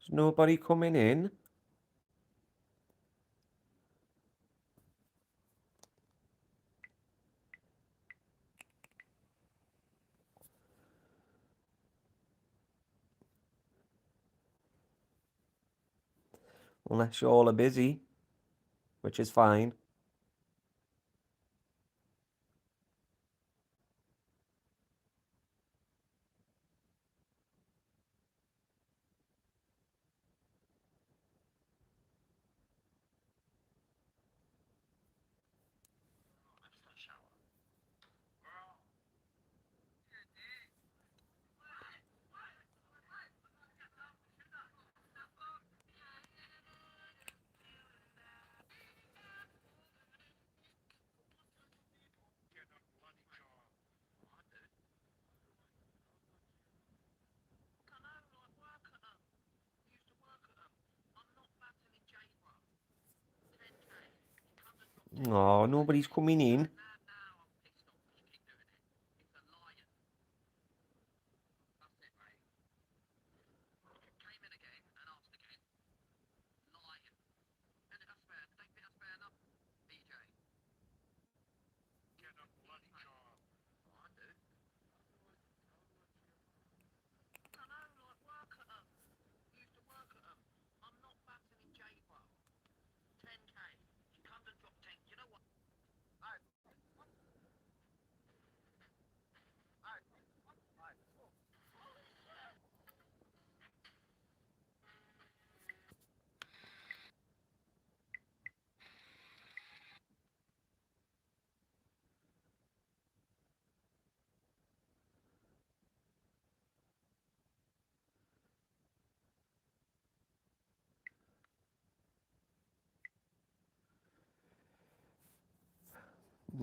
There's nobody coming in. Unless you all are busy, which is fine. Oh, nobody's coming in.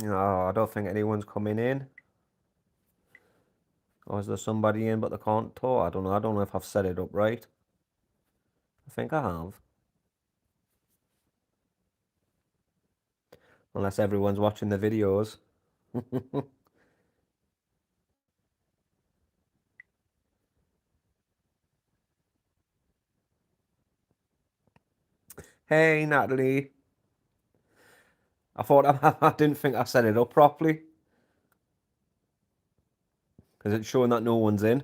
No, I don't think anyone's coming in. Or is there somebody in but they can't talk? I don't know. I don't know if I've set it up right. I think I have. Unless everyone's watching the videos. Hey, Natalie. I thought I didn't think I set it up properly. Because it's showing that no one's in.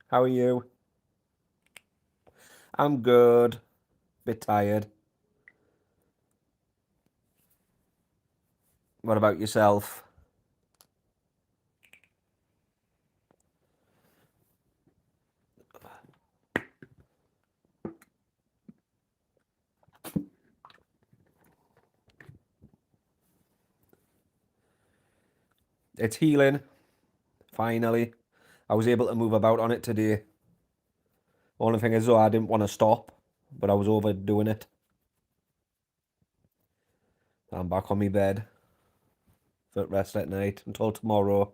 How are you? I'm good. Bit tired. What about yourself? It's healing. Finally. I was able to move about on it today. Only thing is though, I didn't want to stop. But I was overdoing it. I'm back on my bed. For rest at night until tomorrow.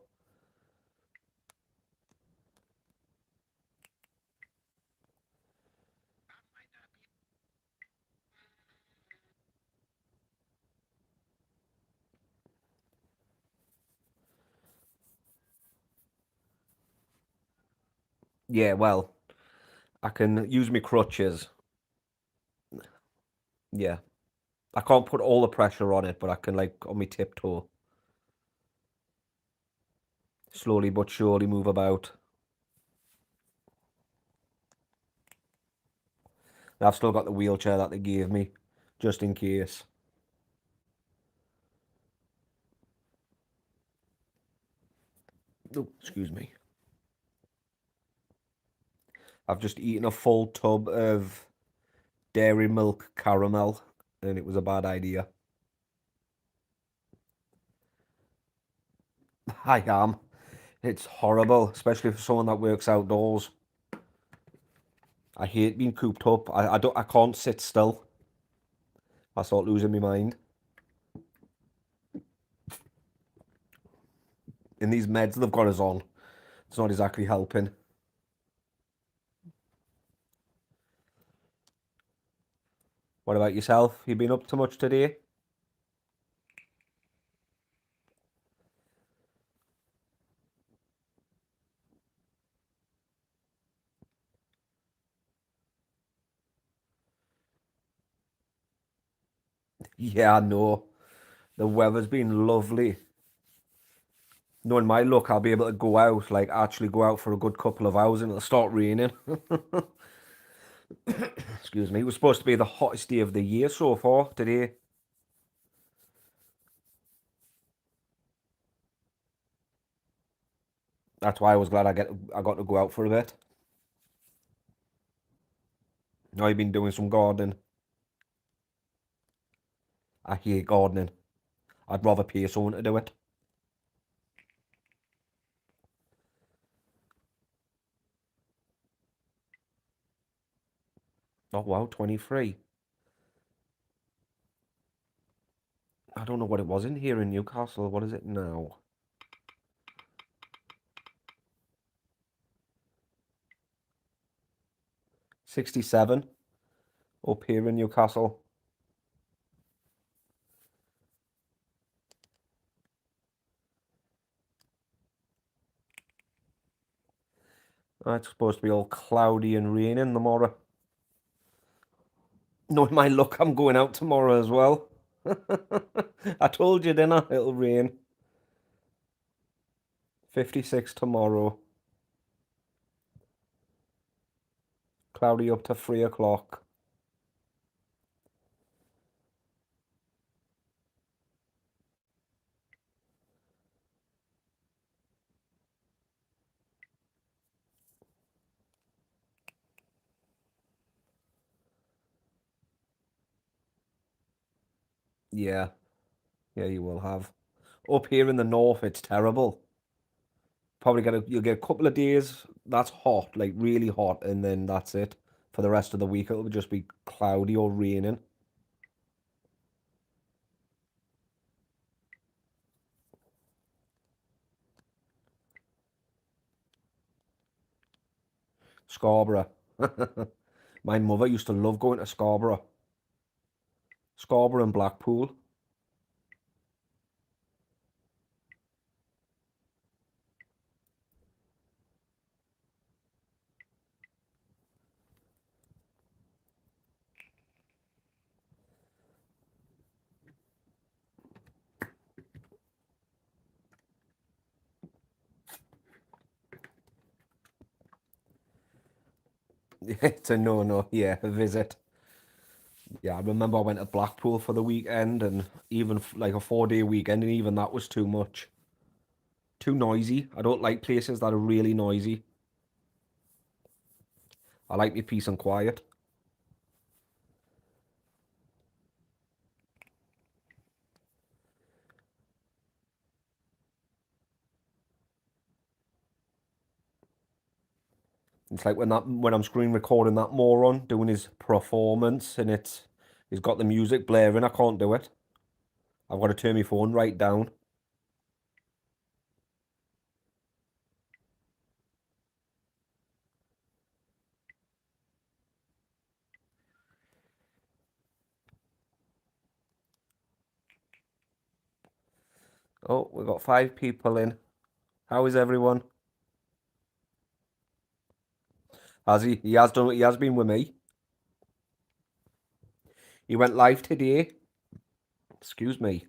Yeah, well, I can use my crutches. Yeah. I can't put all the pressure on it, but I can, like, on my tiptoe. Slowly but surely move about. I've still got the wheelchair that they gave me, just in case. Oh, excuse me. I've just eaten a full tub of dairy milk caramel, and it was a bad idea. I am. It's horrible, especially for someone that works outdoors. I hate being cooped up. I can't sit still. I start losing my mind. And these meds they've got us on, it's not exactly helping. What about yourself? You been up to much today? Yeah, I know. The weather's been lovely. Knowing my luck, I'll be able to go out, like actually go out for a good couple of hours and it'll start raining. Excuse me. It was supposed to be the hottest day of the year so far today. That's why I was glad I got to go out for a bit. Now I've been doing some gardening. I hate gardening. I'd rather pay someone to do it. Oh wow, 23. I don't know what it was in here in Newcastle. What is it now? 67 up here in Newcastle. It's supposed to be all cloudy and raining tomorrow. Knowing my luck, I'm going out tomorrow as well. I told you, didn't I? It'll rain. 56 tomorrow. Cloudy up to 3 o'clock. Yeah, yeah, you will have. Up here in the north, it's terrible. Probably you'll get a couple of days that's hot, like really hot, and then that's it. For the rest of the week, it'll just be cloudy or raining. Scarborough. My mother used to love going to Scarborough. Scarborough and Blackpool. It's a no-no, yeah, a visit. Yeah, I remember I went to Blackpool for the weekend and even like a 4-day weekend, and even that was too much. Too noisy. I don't like places that are really noisy. I like my peace and quiet. It's like when I'm screen recording that moron doing his performance and he's got the music blaring, I can't do it. I've got to turn my phone right down. Oh, we've got 5 people in. How is everyone? Has he? He has done. He has been with me. He went live today. Excuse me.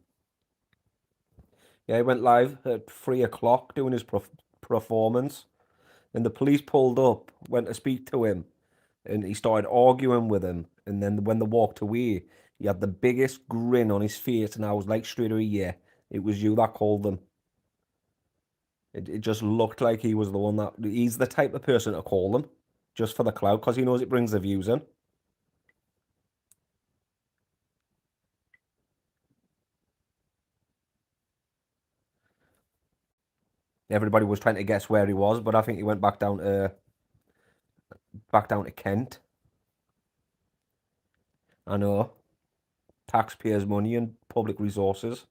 Yeah, he went live at 3 o'clock doing his performance, and the police pulled up, went to speak to him, and he started arguing with him. And then when they walked away, he had the biggest grin on his face, and I was like straight away, yeah, it was you that called them. It just looked like he was the one that he's the type of person to call them just for the clout because he knows it brings the views in. Everybody was trying to guess where he was, but I think he went back down to Kent. I know, taxpayers' money and public resources.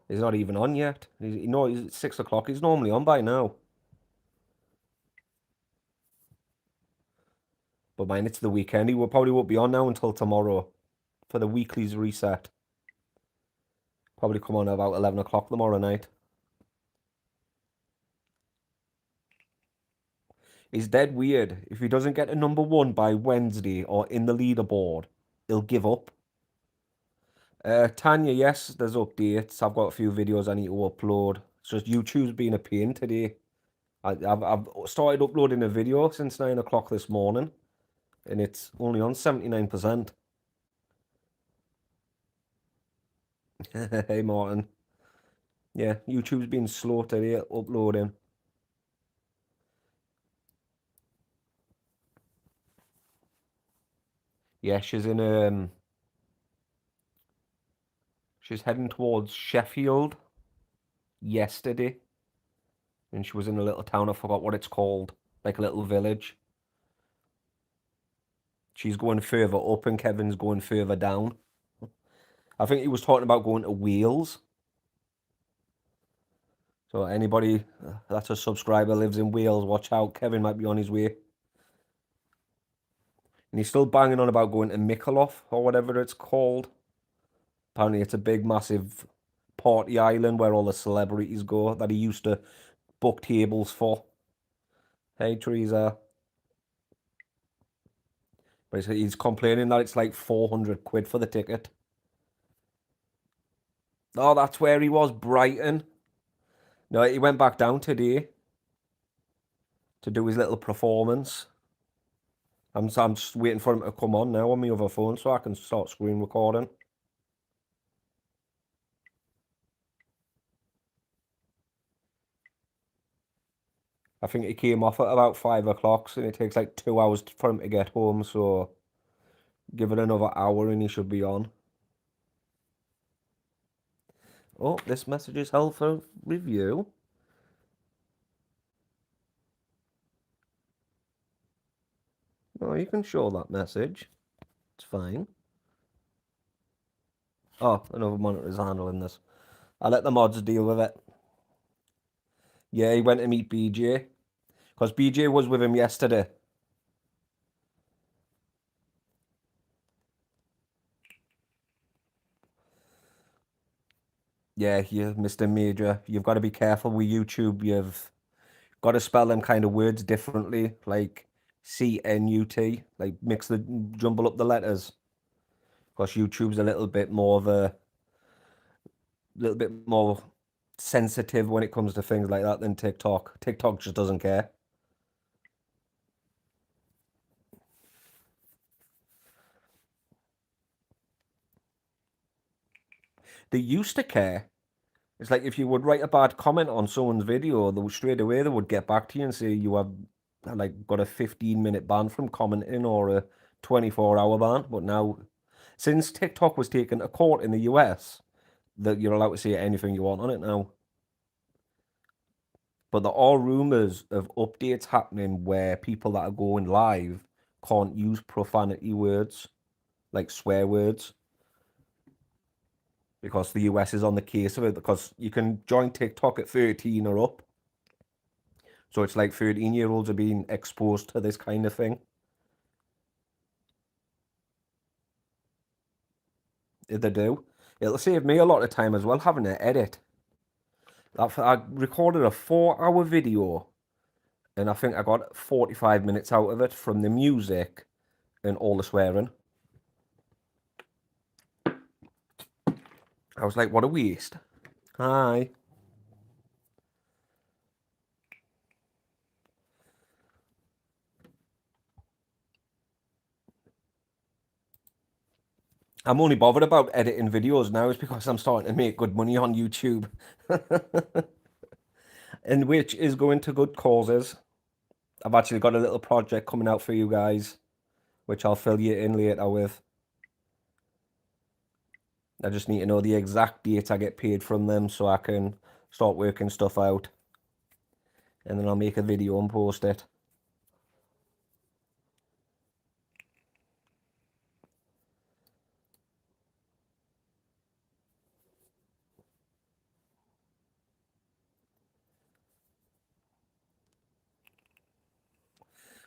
He's not even on yet. He's 6 o'clock. He's normally on by now. But man, it's the weekend. He will probably won't be on now until tomorrow for the weekly's reset. Probably come on about 11 o'clock tomorrow night. It's dead weird. If he doesn't get to number one by Wednesday or in the leaderboard, he'll give up. Tanya, yes, there's updates. I've got a few videos I need to upload. It's just YouTube's been a pain today. I've started uploading a video since 9 o'clock this morning, and it's only on 79%. Hey, Martin. Yeah, YouTube's been slow today uploading. Yeah, she's heading towards Sheffield yesterday, and she was in a little town. I forgot what it's called, like a little village. She's going further up, and Kevin's going further down. I think he was talking about going to Wales. So anybody that's a subscriber lives in Wales, watch out. Kevin might be on his way. And he's still banging on about going to Michaelhoff or whatever it's called. Apparently it's a big, massive party island where all the celebrities go that he used to book tables for. Hey, Teresa. But he's complaining that it's like 400 quid for the ticket. Oh, that's where he was, Brighton. No, he went back down today to do his little performance. I'm just waiting for him to come on now on my other phone so I can start screen recording. I think he came off at about 5 o'clock, and it takes like 2 hours for him to get home, so give it another hour and he should be on. Oh, this message is held for review. Oh, you can show that message. It's fine. Oh, another monitor is handling this. I'll let the mods deal with it. Yeah, he went to meet BJ. Because BJ was with him yesterday. Yeah, you Mr. Major. You've got to be careful with YouTube. You've got to spell them kind of words differently. Like CNUT. Like jumble up the letters. Because YouTube's a little bit more sensitive when it comes to things like that than TikTok. TikTok just doesn't care. They used to care. It's like if you would write a bad comment on someone's video, they would straight away they would get back to you and say you have like got a 15-minute ban from commenting or a 24-hour ban. But now, since TikTok was taken to court in the US, that you're allowed to say anything you want on it now. But there are rumors of updates happening where people that are going live can't use profanity words, like swear words, because the US is on the case of it, because you can join TikTok at 13 or up. So it's like 13-year-olds are being exposed to this kind of thing. If they do. It'll save me a lot of time as well having to edit. I recorded a 4-hour video and I think I got 45 minutes out of it from the music and all the swearing. I was like, what a waste. Hi. I'm only bothered about editing videos now is because I'm starting to make good money on YouTube. And which is going to good causes. I've actually got a little project coming out for you guys, which I'll fill you in later with. I just need to know the exact date I get paid from them so I can start working stuff out. And then I'll make a video and post it.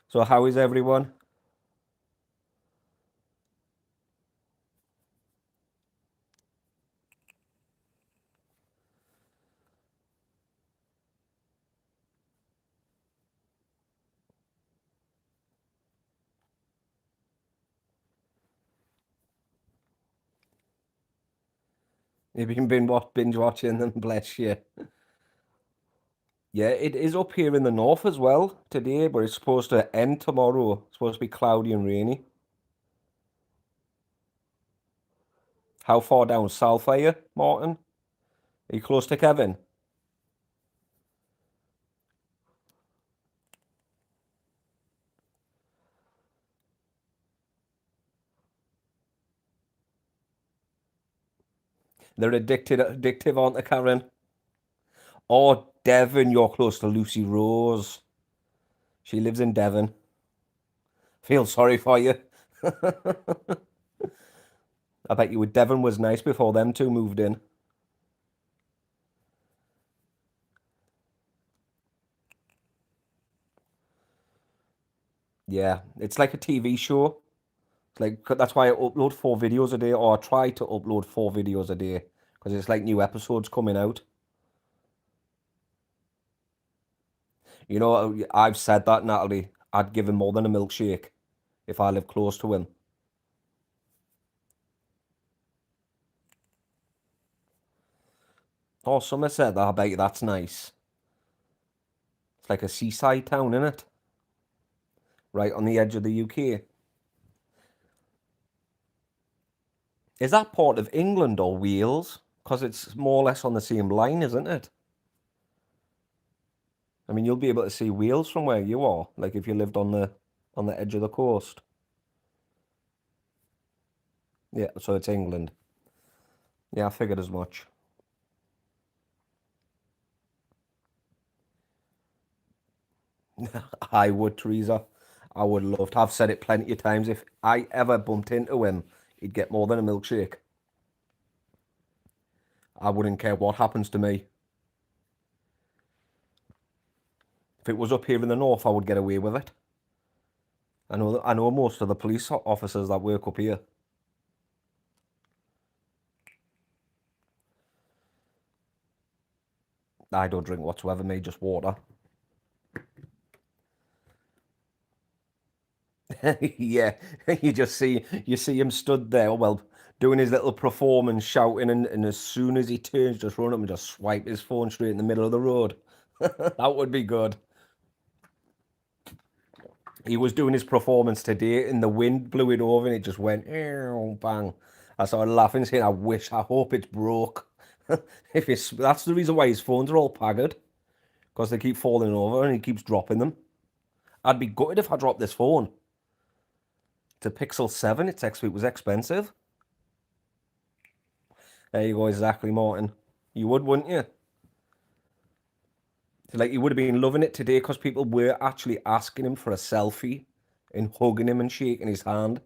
So how is everyone? You've been binge watching them, bless you. Yeah, it is up here in the north as well today, but it's supposed to end tomorrow. It's supposed to be cloudy and rainy. How far down south are you, Martin? Are you close to Kevin? They're addictive, aren't they, Karen? Oh, Devon, you're close to Lucy Rose. She lives in Devon. Feel sorry for you. I bet you Devon was nice before them two moved in. Yeah, it's like a TV show. It's like that's why I upload 4 videos a day, or I try to upload 4 videos a day, because it's like new episodes coming out. You know, I've said that, Natalie. I'd give him more than a milkshake if I live close to him. Oh, Somerset, I bet you that's nice. It's like a seaside town, isn't it? Right on the edge of the UK. Is that part of England or Wales? Because it's more or less on the same line, isn't it? I mean, you'll be able to see Wales from where you are, like if you lived on the edge of the coast. Yeah, so it's England. Yeah, I figured as much. I would, Teresa. I would love to. I've said it plenty of times. If I ever bumped into him, he'd get more than a milkshake. I wouldn't care what happens to me. If it was up here in the north, I would get away with it. I know most of the police officers that work up here. I don't drink whatsoever, mate, just water. Yeah, you see him stood there, well, doing his little performance, shouting, and as soon as he turns, just run up and just swipe his phone straight in the middle of the road. That would be good. He was doing his performance today, and the wind blew it over, and it just went bang. I started laughing, saying, I hope it's broke." If it's That's the reason why his phones are all pagged, because they keep falling over and he keeps dropping them. I'd be gutted if I dropped this phone. It's a Pixel 7. It was expensive. There you go, exactly, Martin. You would, wouldn't you? Like, you would have been loving it today because people were actually asking him for a selfie and hugging him and shaking his hand.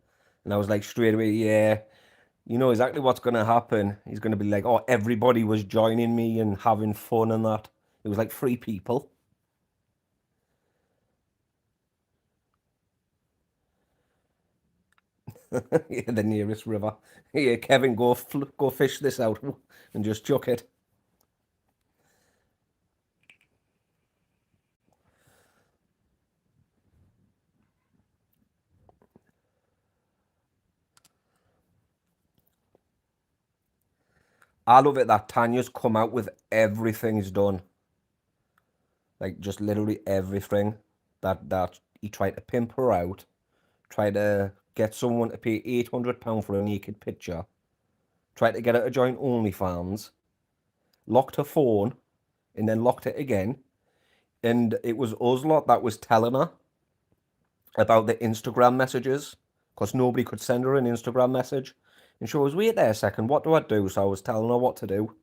And I was like, straight away, yeah, you know exactly what's going to happen. He's going to be like, oh, everybody was joining me and having fun and that. It was like 3 people. Yeah, the nearest river. Yeah, Kevin, go fish this out and just chuck it. I love it that Tanya's come out with everything he's done. Like, just literally everything. That he tried to pimp her out, tried to get someone to pay £800 for a naked picture, tried to get her to join OnlyFans, locked her phone, and then locked it again. And it was us lot that was telling her about the Instagram messages, because nobody could send her an Instagram message. And she was, wait there a second, what do I do? So I was telling her what to do,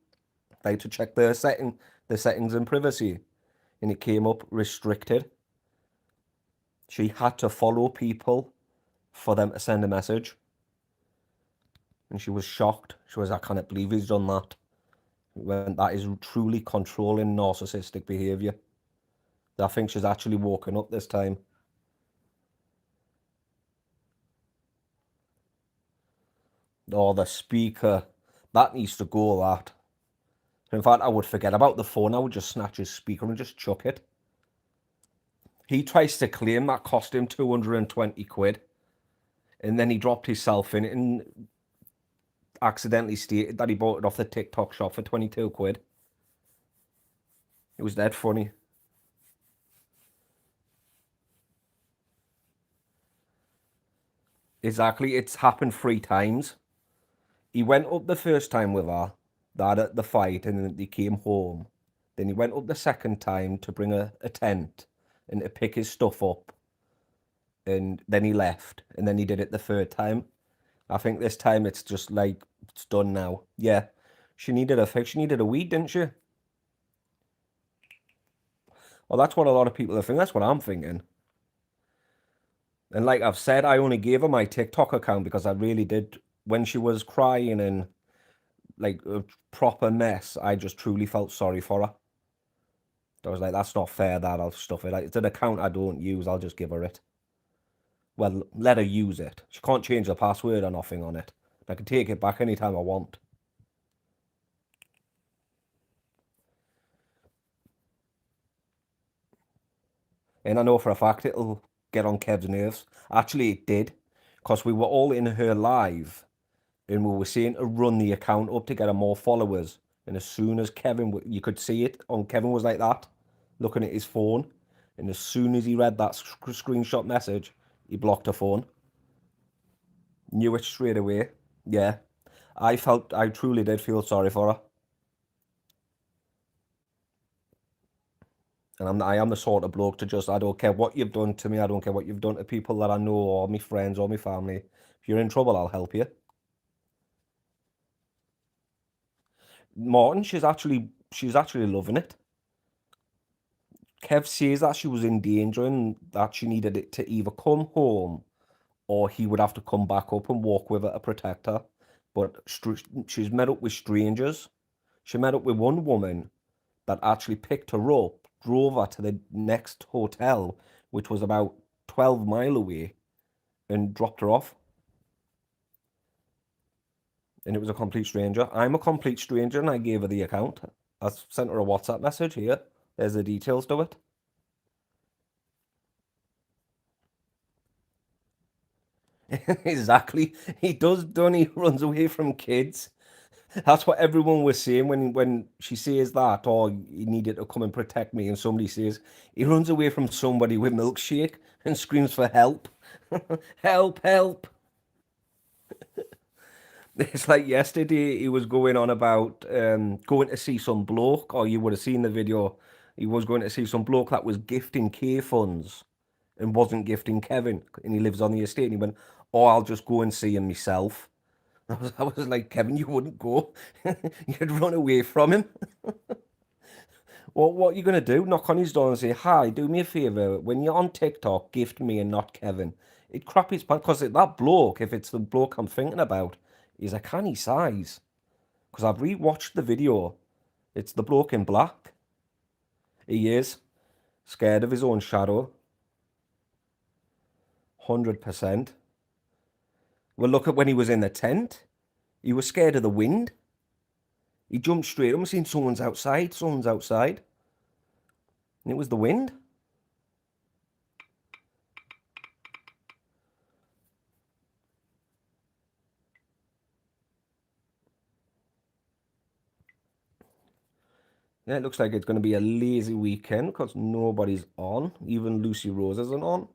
like to check the settings and privacy. And it came up restricted. She had to follow people for them to send a message. And she was shocked. She was, I can't believe he's done that. When that is truly controlling narcissistic behaviour. I think she's actually woken up this time. Or the speaker. That needs to go, that. In fact, I would forget about the phone. I would just snatch his speaker and just chuck it. He tries to claim that cost him 220 quid. And then he dropped himself in it. And accidentally stated that he bought it off the TikTok shop for 22 quid. It was dead funny. Exactly, it's happened 3 times. He went up the first time with her, that at the fight, and then he came home. Then he went up the second time to bring a tent and to pick his stuff up. And then he left. And then he did it the third time. I think this time it's just like, it's done now. Yeah. She needed a fix. She needed a weed, didn't she? Well, that's what a lot of people are thinking. That's what I'm thinking. And like I've said, I only gave her my TikTok account because I really did. When she was crying and like a proper mess, I just truly felt sorry for her. I was like, that's not fair that I'll stuff it. Like, it's an account I don't use, I'll just give her it. Well, let her use it. She can't change the password or nothing on it. I can take it back anytime I want. And I know for a fact it'll get on Kev's nerves. Actually, it did. Because we were all in her live and we were saying to run the account up to get her more followers. And as soon as Kevin, you could see it on Kevin was like that, looking at his phone. And as soon as he read that screenshot message, he blocked her phone. Knew it straight away. Yeah. I truly did feel sorry for her. And I am the sort of bloke to just, I don't care what you've done to me. I don't care what you've done to people that I know or my friends or my family. If you're in trouble, I'll help you. Martin, she's actually loving it. Kev says that she was in danger and that she needed it to either come home or he would have to come back up and walk with her to protect her. But she's met up with strangers. She met up with one woman that actually picked her up, drove her to the next hotel, which was about 12 mile away, and dropped her off. And it was a complete stranger. I'm a complete stranger, and I gave her the account. I sent her a WhatsApp message here. There's the details to it. Exactly. He does, done. He runs away from kids. That's what everyone was saying when she says that, oh, he needed to come and protect me, and somebody says he runs away from somebody with milkshake and screams for help. Help, help. It's like yesterday he was going on about going to see some bloke, or you would have seen the video. He was going to see some bloke that was gifting K funds and wasn't gifting Kevin, and he lives on the estate. And he went, "Oh, I'll just go and see him myself." I was like, Kevin, you wouldn't go. You'd run away from him. Well, what are you going to do? Knock on his door and say, hi, do me a favour. When you're on TikTok, gift me and not Kevin. It crap his pants. Because that bloke, if it's the bloke I'm thinking about, is a canny size. Because I've rewatched the video. It's the bloke in black. He is scared of his own shadow. 100%. Well, look at when he was in the tent. He was scared of the wind. He jumped straight up and seen someone's outside. Someone's outside. And it was the wind. Yeah, it looks like it's going to be a lazy weekend because nobody's on. Even Lucy Rose isn't on.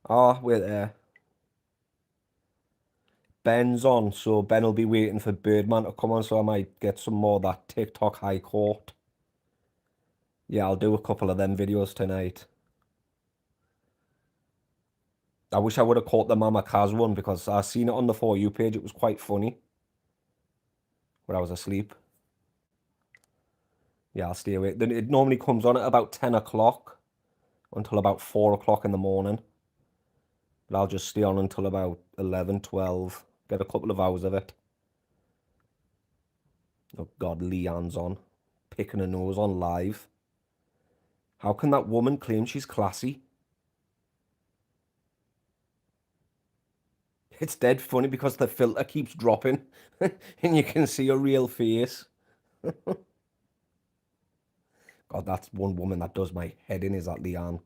Ah, we're there. Ben's on, so Ben will be waiting for Birdman to come on, so I might get some more of that TikTok high court. Yeah, I'll do a couple of them videos tonight. I wish I would have caught the Mama Kaz one because I seen it on the For You page. It was quite funny when I was asleep. Yeah, I'll stay awake. Then it normally comes on at about 10 o'clock until about 4 o'clock in the morning. But I'll just stay on until about 11, 12. Get a couple of hours of it. Oh God, Leanne's on. Picking her nose on live. How can that woman claim she's classy? It's dead funny because the filter keeps dropping and you can see her real face. God, that's one woman that does my head in, is that Leanne.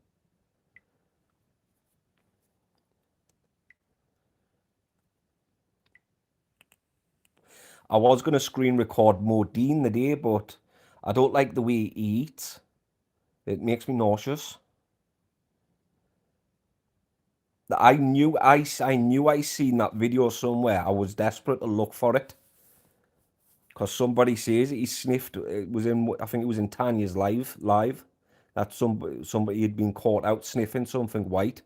I was going to screen record Modine the day, but I don't like the way he eats. It makes me nauseous. I knew I seen that video somewhere. I was desperate to look for it because somebody says he sniffed. It was in, I think it was in Tanya's live that somebody had been caught out sniffing something white.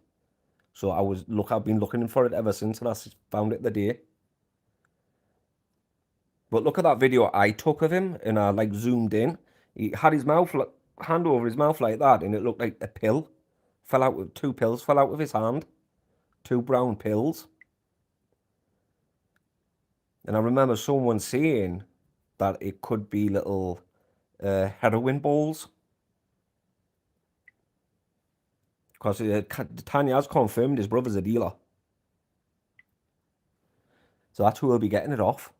So I've been looking for it ever since, and I found it the day. But look at that video I took of him, and I like zoomed in. He had his hand over his mouth like that, and it looked like a pill fell out with 2 pills fell out of his hand, 2 brown pills. And I remember someone saying that it could be little heroin balls, because Tanya has confirmed his brother's a dealer, so that's who he'll be getting it off.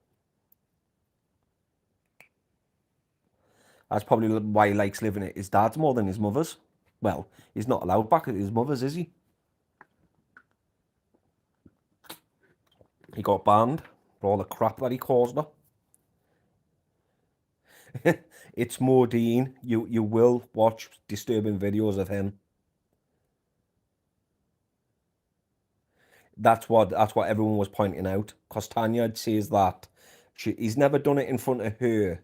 That's probably why he likes living at his dad's more than his mother's. Well, he's not allowed back at his mother's, is he? He got banned for all the crap that he caused her. It's Modine. You will watch disturbing videos of him. That's what everyone was pointing out. Because Tanya says that he's never done it in front of her.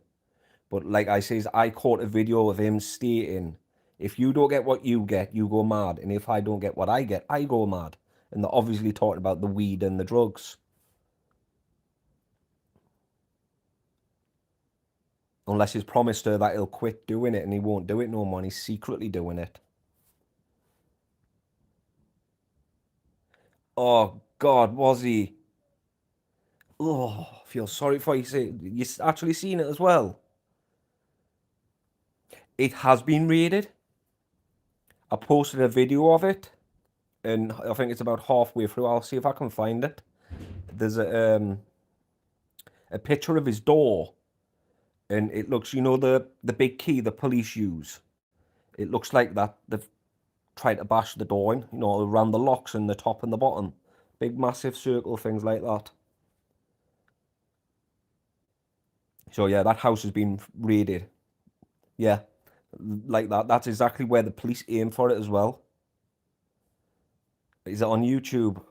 But like I says, I caught a video of him stating, if you don't get what you get, you go mad. And if I don't get what I get, I go mad. And they're obviously talking about the weed and the drugs. Unless he's promised her that he'll quit doing it and he won't do it no more and he's secretly doing it. Oh, God, was he? Oh, I feel sorry for you. You actually seen it as well? It has been raided. I posted a video of it, and I think it's about halfway through. I'll see if I can find it. There's a picture of his door, and it looks, you know, the big key the police use. It looks like that they've tried to bash the door in, you know, around the locks and the top and the bottom. Big, massive circle things like that. So yeah, that house has been raided. Yeah, like that. That's exactly where the police aim for it as well. Is it on YouTube?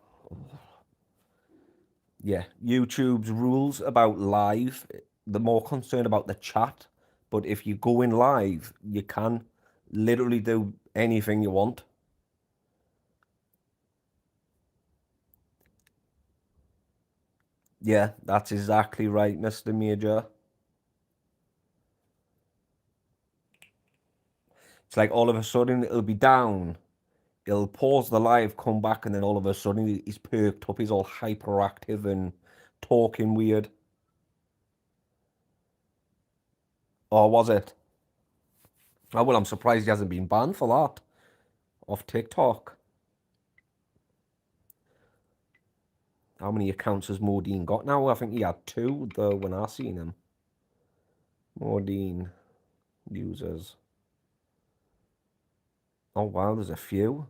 Yeah, YouTube's rules about live, they're more concerned about the chat. But if you go in live, you can literally do anything you want. Yeah, that's exactly right, Mr. Major. It's like all of a sudden it'll be down. He'll pause the live, come back, and then all of a sudden he's perked up. He's all hyperactive and talking weird. Or was it? Oh, well, I'm surprised he hasn't been banned for that off TikTok. How many accounts has Modine got now? I think he had 2 though when I seen him. Modine users. Oh wow, there's a few.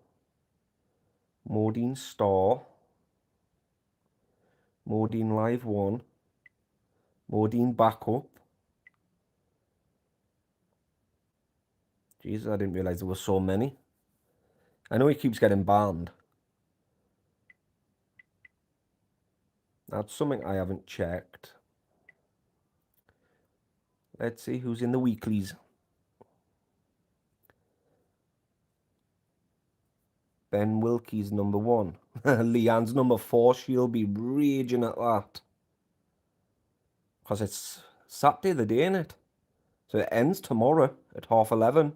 Modine Store. Modine Live 1. Modine Backup. Jesus, I didn't realise there were so many. I know he keeps getting banned. That's something I haven't checked. Let's see who's in the weeklies. Ben Wilkie's number 1. Leanne's number 4. She'll be raging at that. Because it's Saturday the day, innit? So it ends tomorrow at 11:30.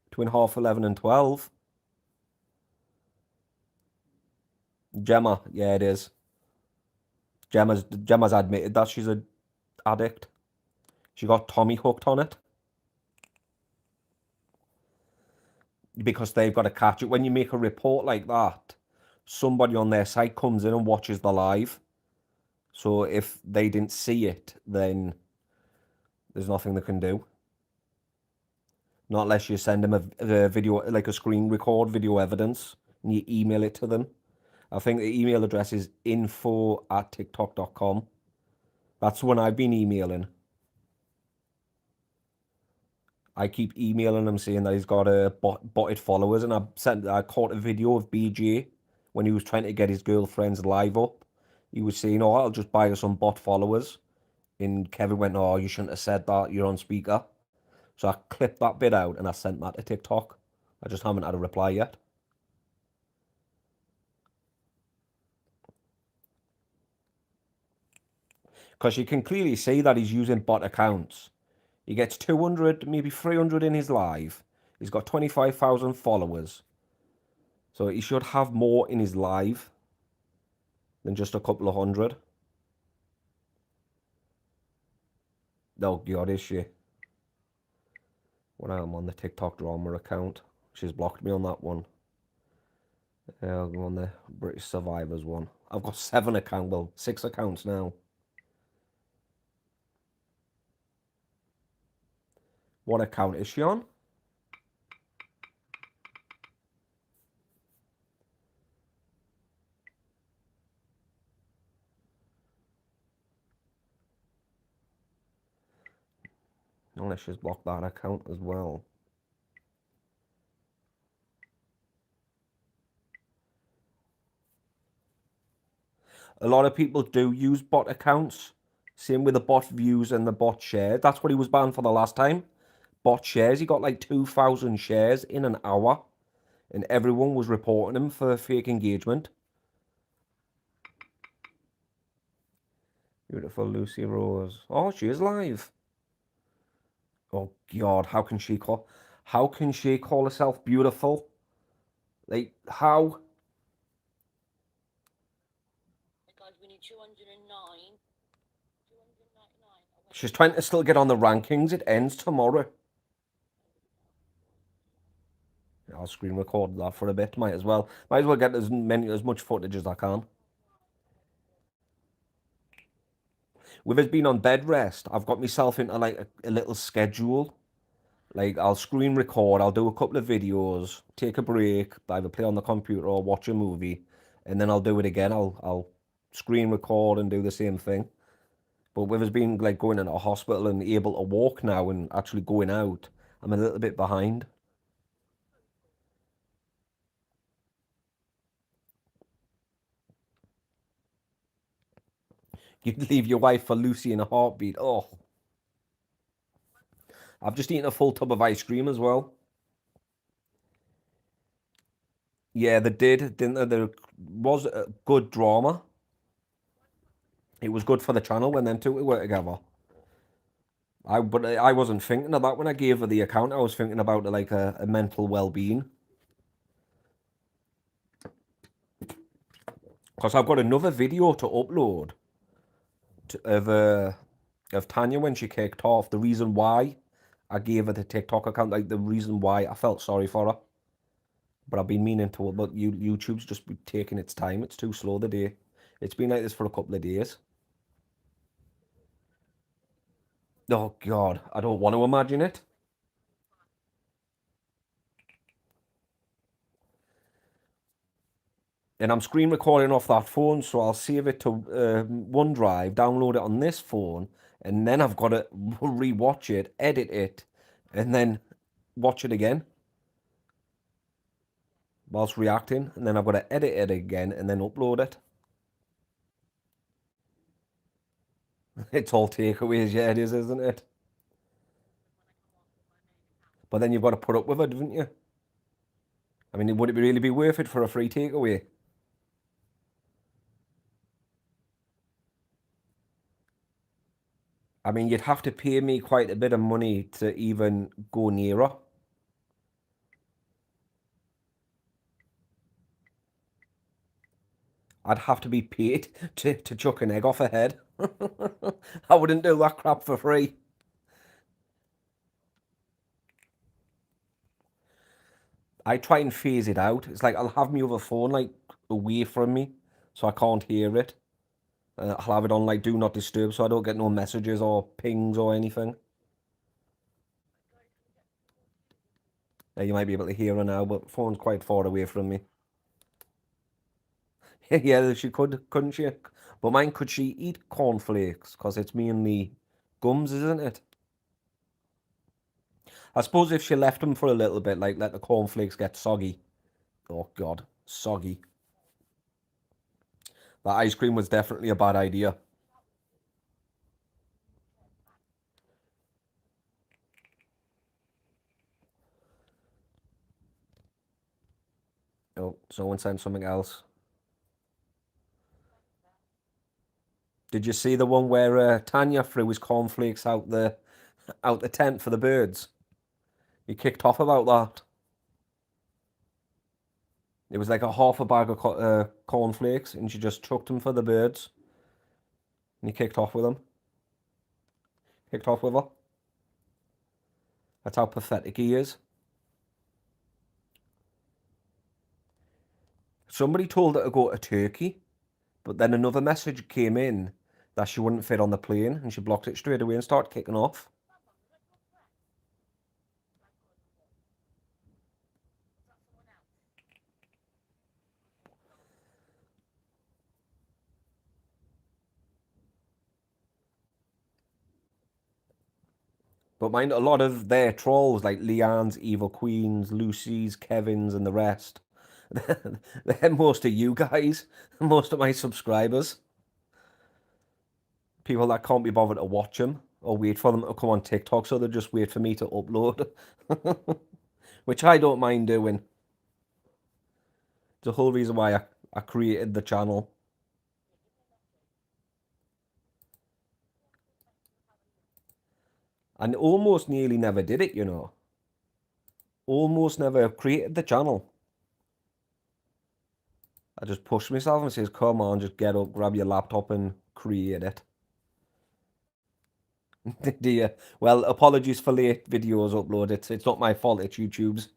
Between 11:30 and 12. Gemma, yeah, it is. Gemma's admitted that she's an addict. She got Tommy hooked on it. Because they've got to catch it. When you make a report like that, somebody on their site comes in and watches the live. So if they didn't see it, then there's nothing they can do. Not unless you send them a video, like a screen record video evidence, and you email it to them. I think the email address is info@tiktok.com. That's when I've been emailing. I keep emailing him saying that he's got a botted followers, and I caught a video of BJ when he was trying to get his girlfriend's live up. He was saying, "Oh, I'll just buy her some bot followers," and Kevin went, "Oh, you shouldn't have said that. You're on speaker." So I clipped that bit out and I sent that to TikTok. I just haven't had a reply yet. Because you can clearly see that he's using bot accounts. He gets 200, maybe 300 in his live. He's got 25,000 followers. So he should have more in his live than just a couple of hundred. Oh, God, is she? When I'm on the TikTok drama account, she's blocked me on that one. I'll go on the British Survivors one. I've got 6 accounts now. What account is she on? Unless she's blocked that account as well. A lot of people do use bot accounts. Same with the bot views and the bot shares. That's what he was banned for the last time. Bot shares. He got like 2,000 shares in an hour. And everyone was reporting him for fake engagement. Beautiful Lucy Rose. Oh, she is live. Oh, God. How can she call herself beautiful? Like, how? She's trying to still get on the rankings. It ends tomorrow. I'll screen record that for a bit. Might as well. Might as well get as much footage as I can. With us being on bed rest, I've got myself into like a little schedule. Like I'll screen record, I'll do a couple of videos, take a break, either play on the computer or watch a movie, and then I'll do it again. I'll screen record and do the same thing. But with us being like going into a hospital and able to walk now and actually going out, I'm a little bit behind. You'd leave your wife for Lucy in a heartbeat. Oh, I've just eaten a full tub of ice cream as well. Yeah, they did, didn't they? There was a good drama. It was good for the channel when them two were together. But I wasn't thinking of that when I gave her the account. I was thinking about like a mental well-being. Because I've got another video to upload of Tanya when she kicked off. The reason why I gave her the TikTok account, like the reason why I felt sorry for her. But I've been meaning to, but YouTube's just taking its time. It's too slow the day. It's been like this for a couple of days. Oh God, I don't want to imagine it. And I'm screen recording off that phone, so I'll save it to OneDrive, download it on this phone, and then I've got to rewatch it, edit it, and then watch it again whilst reacting, and then I've got to edit it again and then upload it. It's all takeaways, yeah, it is, isn't it? But then you've got to put up with it, don't you? I mean, would it really be worth it for a free takeaway? I mean, you'd have to pay me quite a bit of money to even go near her. I'd have to be paid to chuck an egg off her head. I wouldn't do that crap for free. I try and phase it out. It's like I'll have my other phone like away from me so I can't hear it. I'll have it on like do not disturb so I don't get no messages or pings or anything. You might be able to hear her now, but the phone's quite far away from me. Yeah, she could, couldn't she? But mine, could she eat cornflakes? Because it's mainly gums, isn't it? I suppose if she left them for a little bit, like let the cornflakes get soggy. Oh God, soggy. That ice cream was definitely a bad idea. Oh, someone sent something else. Did you see the one where Tanya threw his cornflakes out the tent for the birds? He kicked off about that. It was like a half a bag of cornflakes, and she just chucked them for the birds, and he kicked off with them. Kicked off with her. That's how pathetic he is. Somebody told her to go to Turkey, but then another message came in that she wouldn't fit on the plane, and she blocked it straight away and started kicking off. But mind, a lot of their trolls, like Leanne's, Evil Queens, Lucy's, Kevin's, and the rest, they're most of you guys, most of my subscribers. People that can't be bothered to watch them or wait for them to come on TikTok, so they just wait for me to upload, which I don't mind doing. The whole reason why I created the channel. And almost nearly never did it, you know. Almost never created the channel. I just pushed myself and says, come on, just get up, grab your laptop and create it. Do you? Well, apologies for late videos upload. It's not my fault, it's YouTube's.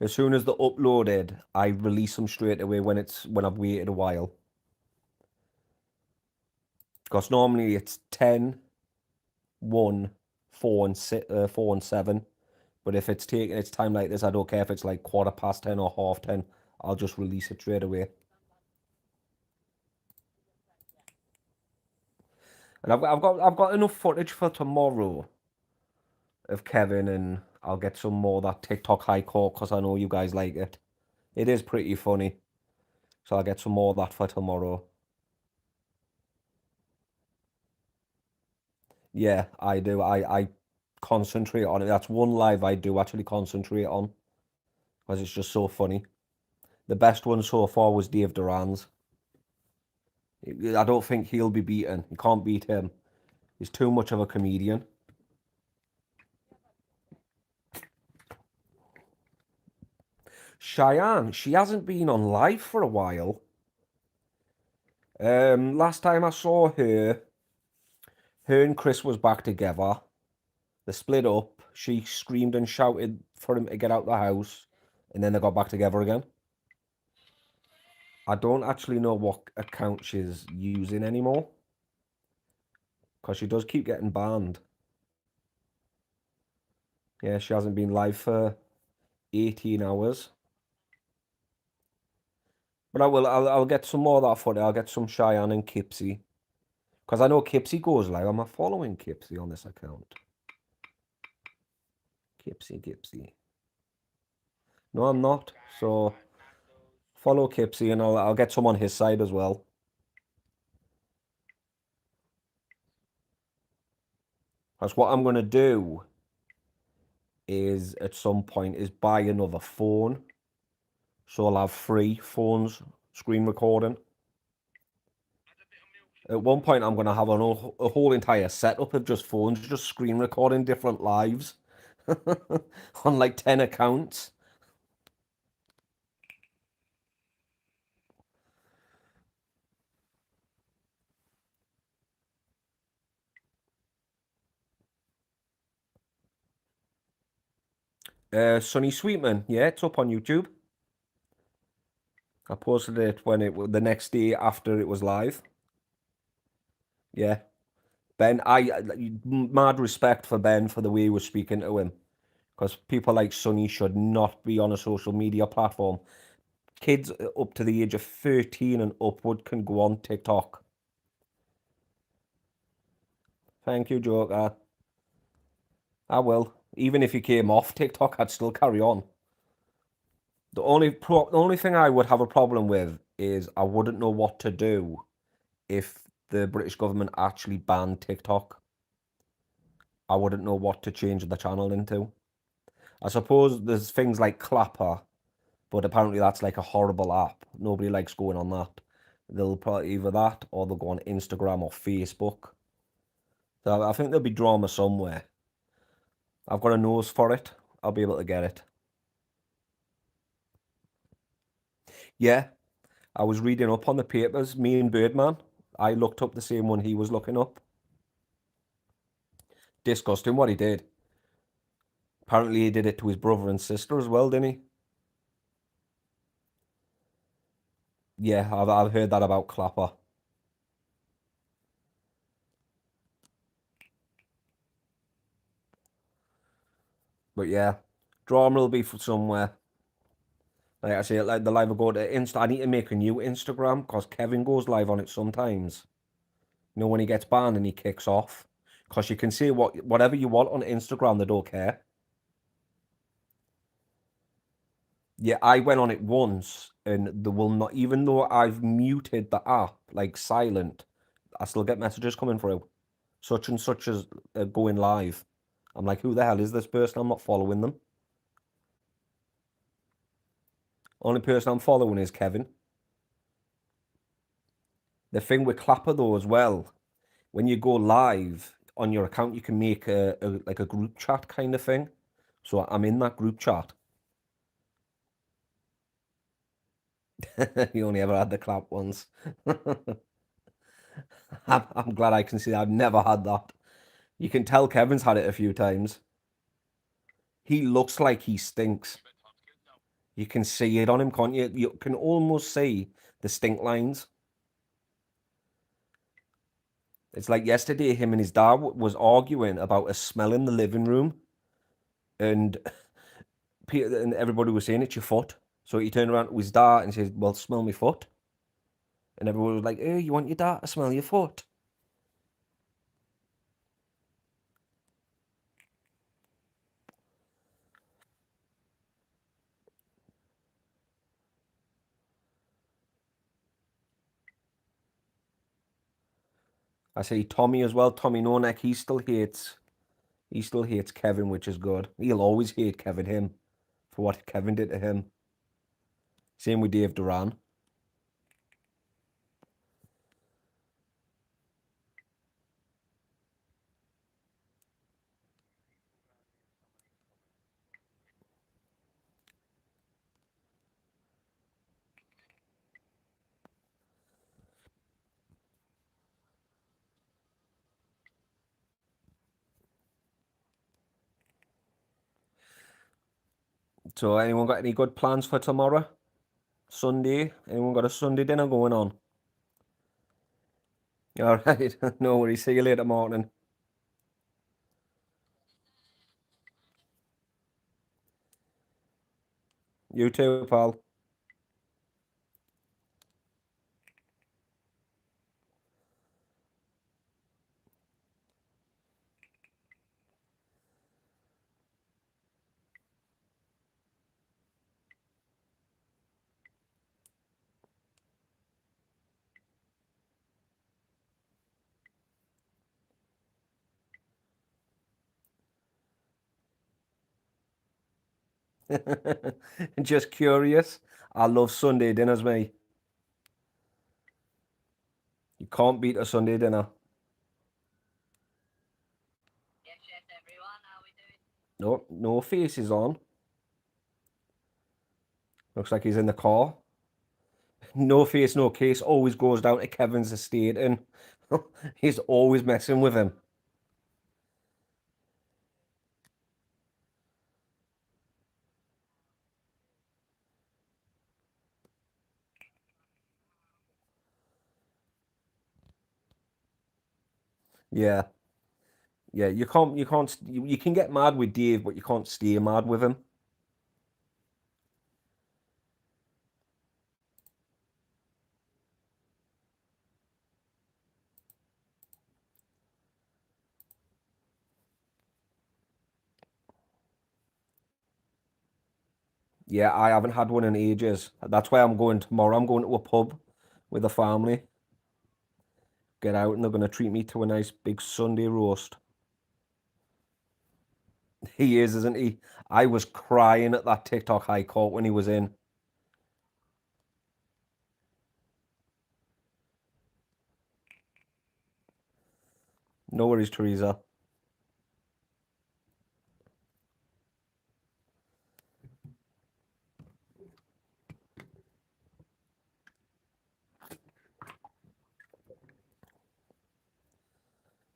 As soon as they're uploaded, I release them straight away when I've waited a while. Because normally it's 10, 1, 4 and 4 and 7. But if it's taking its time like this, I don't care if it's like 10:15 or 10:30. I'll just release it straight away. And I've got enough footage for tomorrow of Kevin, and I'll get some more of that TikTok high court because I know you guys like it. It is pretty funny. So I'll get some more of that for tomorrow. Yeah, I do. I concentrate on it. That's one live I do actually concentrate on because it's just so funny. The best one so far was Dave Duran's. I don't think he'll be beaten. You can't beat him. He's too much of a comedian. Cheyenne, she hasn't been on live for a while. Last time I saw her, her and Chris was back together. They split up. She screamed and shouted for him to get out the house, and then they got back together again. I don't actually know what account she's using anymore, because she does keep getting banned. Yeah, she hasn't been live for 18 hours. But I'll get some more of that footage. I'll get some Cheyenne and Kipsy. Because I know Kipsy goes live. Am I following Kipsy on this account? Kipsy. No, I'm not. So follow Kipsy and I'll get some on his side as well. That's what I'm gonna do is at some point is buy another phone. So I'll have 3 phones screen recording. At one point I'm gonna have a whole entire setup of just phones, just screen recording different lives on like 10 accounts. Sunny Sweetman, yeah, it's up on YouTube. I posted it when the next day after it was live. Yeah, Ben, mad respect for Ben for the way he was speaking to him, because people like Sonny should not be on a social media platform. Kids up to the age of 13 and upward can go on TikTok. Thank you, Joker. I will. Even if you came off TikTok, I'd still carry on. The only thing I would have a problem with is I wouldn't know what to do if the British government actually banned TikTok. I wouldn't know what to change the channel into. I suppose there's things like Clapper, but apparently that's like a horrible app. Nobody likes going on that. They'll probably either that or they'll go on Instagram or Facebook. So I think there'll be drama somewhere. I've got a nose for it. I'll be able to get it. Yeah, I was reading up on the papers, me and Birdman. I looked up the same one he was looking up. Disgusting what he did. Apparently he did it to his brother and sister as well, didn't he? Yeah, I've heard that about Clapper. But yeah, drama will be for somewhere. Like I say, like the live will go to Insta. I need to make a new Instagram because Kevin goes live on it sometimes. You know when he gets banned and he kicks off, because you can say whatever you want on Instagram, they don't care. Yeah, I went on it once and they will not, even though I've muted the app like silent, I still get messages coming through. Such and such as going live. I'm like, who the hell is this person? I'm not following them. Only person I'm following is Kevin. The thing with Clapper though as well, when you go live on your account, you can make like a group chat kind of thing. So I'm in that group chat. You only ever had the clap once. I'm glad I can see I've never had that. You can tell Kevin's had it a few times. He looks like he stinks. You can see it on him, can't you? You can almost see the stink lines. It's like yesterday, him and his dad was arguing about a smell in the living room, and Peter and everybody was saying it's your foot. So he turned around to his dad and said, "Well, smell my foot." And everyone was like, "Hey, you want your dad to smell your foot?" I say Tommy as well. Tommy No Neck. He still hates Kevin, which is good. He'll always hate Kevin him for what Kevin did to him. Same with Dave Duran. So anyone got any good plans for tomorrow? Sunday? Anyone got a Sunday dinner going on? All right. No worries. See you later, Martin. You too, pal. Just curious. I love Sunday dinners, mate. You can't beat a Sunday dinner. No, no faces on. Looks like he's in the car. No face, no case. Always goes down to Kevin's estate and he's always messing with him. Yeah. Yeah, you can get mad with Dave, but you can't stay mad with him. Yeah, I haven't had one in ages. That's why I'm going tomorrow. I'm going to a pub with the family. Get out and they're going to treat me to a nice big Sunday roast. He is, isn't he? I was crying at that TikTok high court when he was in. No worries, Teresa.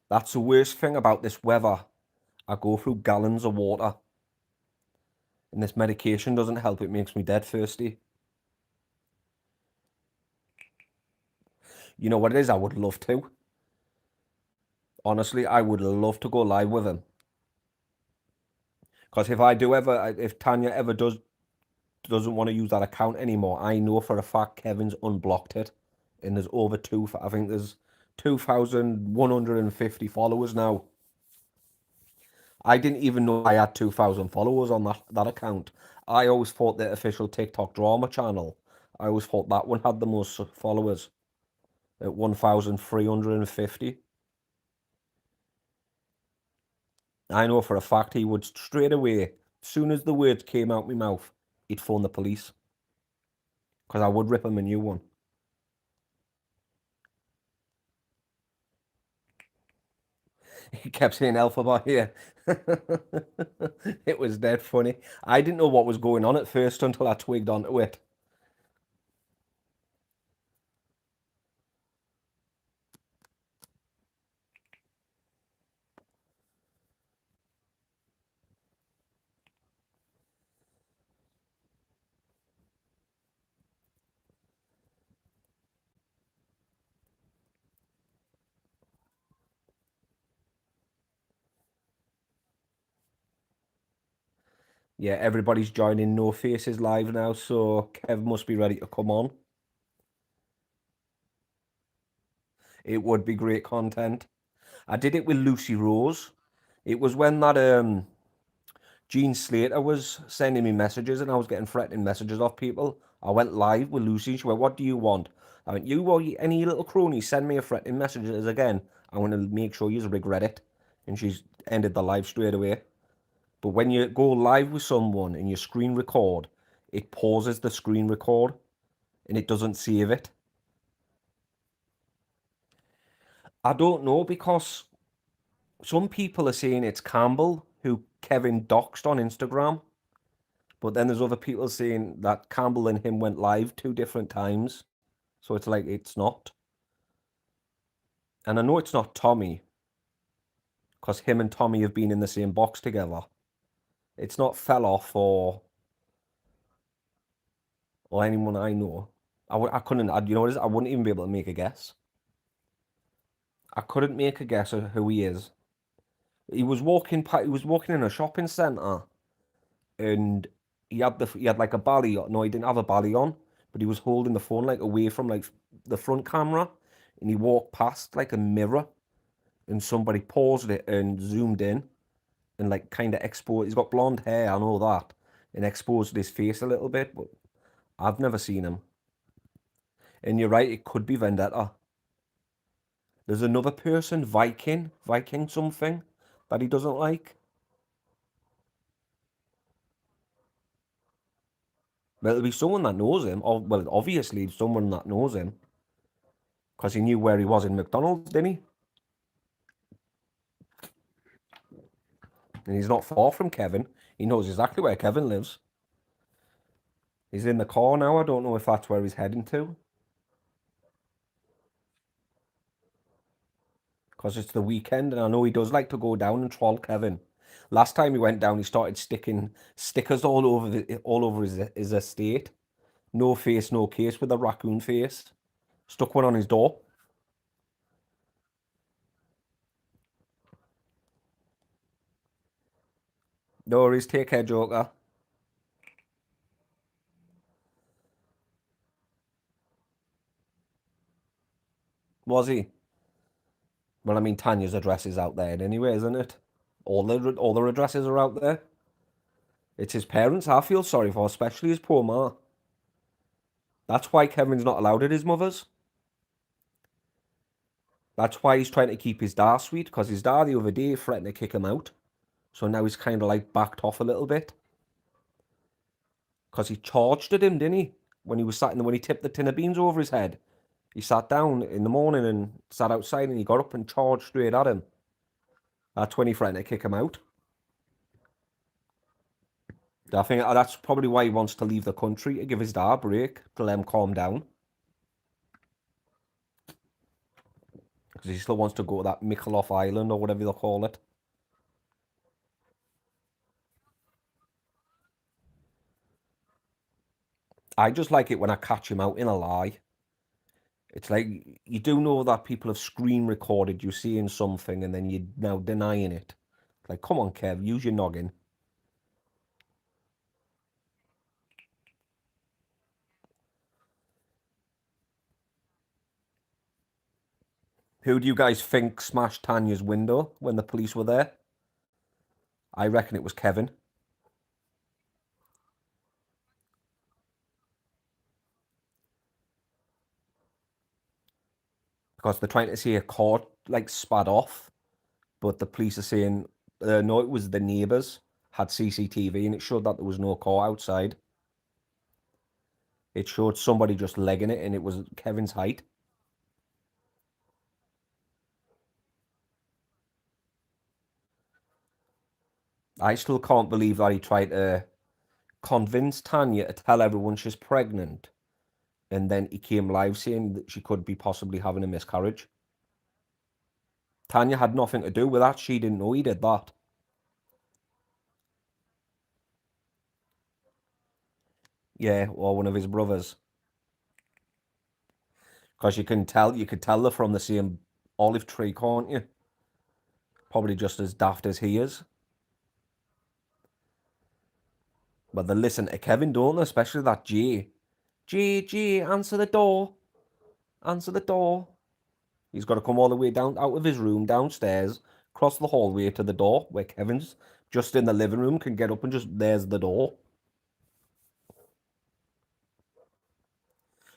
That's the worst thing about this weather. I go through gallons of water, and this medication doesn't help. It makes me dead thirsty. You know what it is? I would love to. Honestly, I would love to go live with him. Because if Tanya ever doesn't want to use that account anymore, I know for a fact Kevin's unblocked it, and there's over I think there's 2,150 followers now. I didn't even know I had 2,000 followers on that account. I always thought the official TikTok drama channel, I always thought that one had the most followers at 1,350. I know for a fact he would straight away, as soon as the words came out my mouth, he'd phone the police because I would rip him a new one. He kept saying alphabet here. It was dead funny. I didn't know what was going on at first until I twigged onto it. Yeah, everybody's joining No Faces live now, so Kev must be ready to come on. It would be great content. I did it with Lucy Rose. It was when that Gene Slater was sending me messages and I was getting threatening messages off people. I went live with Lucy. She went, "What do you want?" I went, "You or any little cronies send me a threatening messages again. I want to make sure you regret it." And she's ended the live straight away. But when you go live with someone and you screen record, it pauses the screen record and it doesn't save it. I don't know because some people are saying it's Campbell who Kevin doxed on Instagram. But then there's other people saying that Campbell and him went live 2 different times. So it's like it's not. And I know it's not Tommy, because him and Tommy have been in the same box together. It's not Fell Off or anyone I know. I couldn't, you know what it is? I wouldn't even be able to make a guess. I couldn't make a guess of who he is. He was walking in a shopping centre and he had like a bally on. No, he didn't have a bally on, but he was holding the phone like away from like the front camera, and he walked past like a mirror, and somebody paused it and zoomed in, and like kind of exposed. He's got blonde hair, I know that, and exposed his face a little bit, but I've never seen him. And you're right, it could be Vendetta. There's another person, Viking something, that he doesn't like. Well, it'll be someone that knows him, or well, obviously someone that knows him, because he knew where he was in McDonald's, didn't he? And he's not far from Kevin. He knows exactly where Kevin lives. He's in the car now. I don't know if that's where he's heading to, because it's the weekend, and I know he does like to go down and troll Kevin. Last time he went down, he started sticking stickers all over his estate. No face, no case with a raccoon face. Stuck one on his door. No worries, take care, Joker. Was he? Well, I mean, Tanya's address is out there anyway, isn't it? All their addresses are out there. It's his parents I feel sorry for, especially his poor ma. That's why Kevin's not allowed at his mother's. That's why he's trying to keep his dad sweet, because his dad the other day threatened to kick him out. So now he's kind of like backed off a little bit. Because he charged at him, didn't he? When he was sat in when he tipped the tin of beans over his head. He sat down in the morning and sat outside and he got up and charged straight at him. That's when he threatened to kick him out. I think that's probably why he wants to leave the country, to give his dad a break, to let him calm down. Because he still wants to go to that Mikhailoff Island or whatever they'll call it. I just like it when I catch him out in a lie. It's like you do know that people have screen recorded you saying something and then you're now denying it. Like, come on, Kev, use your noggin. Who do you guys think smashed Tanya's window when the police were there? I reckon it was Kevin. Because they're trying to say a car like spat off, but the police are saying no, it was the neighbours had CCTV and it showed that there was no car outside. It showed somebody just legging it and it was Kevin's height. I still can't believe that he tried to convince Tanya to tell everyone she's pregnant and then he came live saying that she could be possibly having a miscarriage. Tanya had nothing to do with that. She didn't know he did that. Yeah, or one of his brothers. Because you could tell they're from the same olive tree, can't you? Probably just as daft as he is. But they listen to Kevin, don't they? Especially that G. G, answer the door. Answer the door. He's got to come all the way down out of his room, downstairs, cross the hallway to the door where Kevin's just in the living room, can get up and just, there's the door.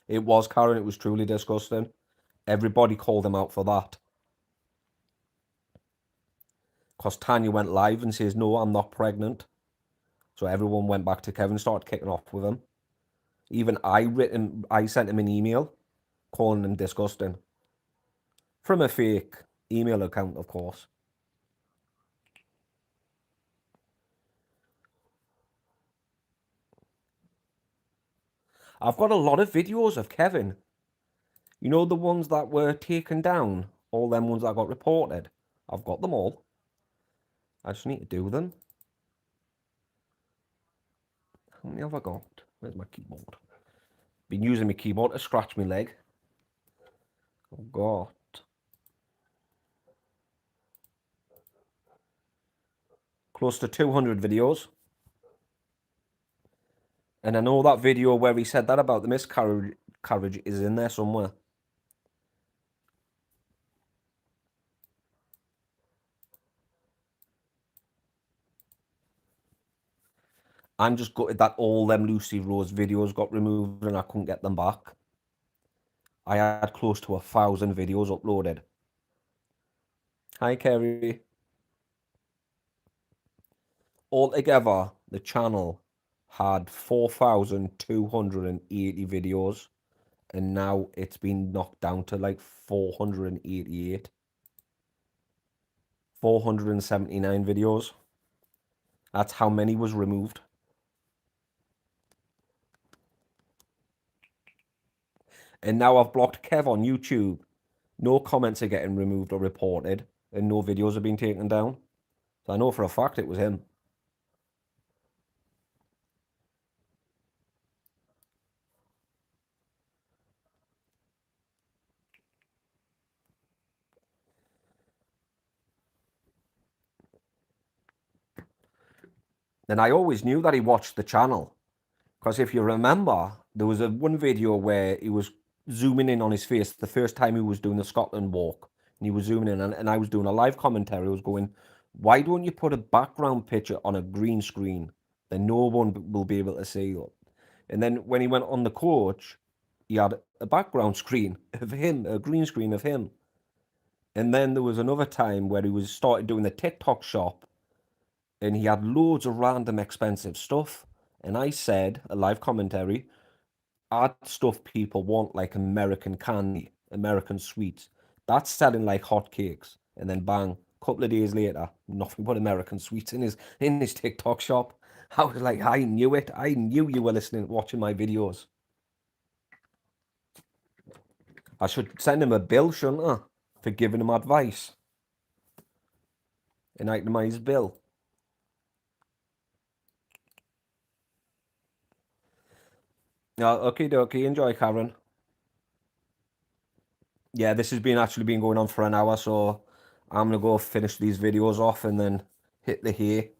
It was, Karen, it was truly disgusting. Everybody called him out for that. Because Tanya went live and says, no, I'm not pregnant. So everyone went back to Kevin, started kicking off with him. Even I sent him an email calling him disgusting. From a fake email account, of course. I've got a lot of videos of Kevin. You know the ones that were taken down? All them ones that got reported? I've got them all. I just need to do them. How many have I got? Where's my keyboard? Been using my keyboard to scratch my leg. I've got close to 200 videos. And I know that video where he said that about the miscarriage is in there somewhere. I'm just gutted that all them Lucy Rose videos got removed and I couldn't get them back. I had close to 1,000 videos uploaded. Hi, Kerry. Altogether, the channel had 4,280 videos, and now it's been knocked down to like 488. 479 videos. That's how many was removed. And now I've blocked Kev on YouTube. No comments are getting removed or reported, and no videos are being taken down. So I know for a fact it was him. And I always knew that he watched the channel. Because if you remember, there was one video where he was zooming in on his face the first time he was doing the Scotland walk. And he was zooming in, and I was doing a live commentary. I was going, why don't you put a background picture on a green screen? Then no one will be able to see it. And then when he went on the coach, he had a background screen of him, a green screen of him. And then there was another time where he was started doing the TikTok shop, and he had loads of random expensive stuff. And I said, a live commentary, add stuff people want, like American candy, American sweets. That's selling like hotcakes. And then bang, a couple of days later, nothing but American sweets in his TikTok shop. I was like, I knew it. I knew you were listening, watching my videos. I should send him a bill, shouldn't I? For giving him advice. An itemized bill. Yeah, okay, dokie. Enjoy, Karen. Yeah, this has been actually been going on for an hour, so I'm gonna go finish these videos off and then hit the hay.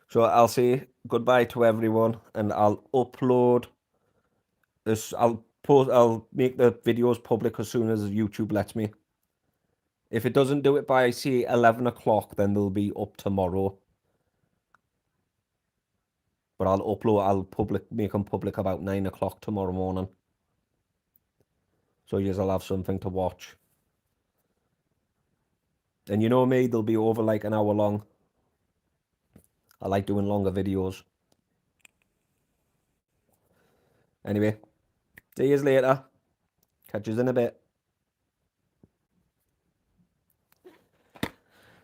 So I'll say goodbye to everyone, and I'll upload this. I'll make the videos public as soon as YouTube lets me. If it doesn't do it by say 11 o'clock, then they'll be up tomorrow. But make them public about 9 o'clock tomorrow morning. So you'll have something to watch. And you know me, they'll be over like an hour long. I like doing longer videos. Anyway, see you later. Catch you in a bit.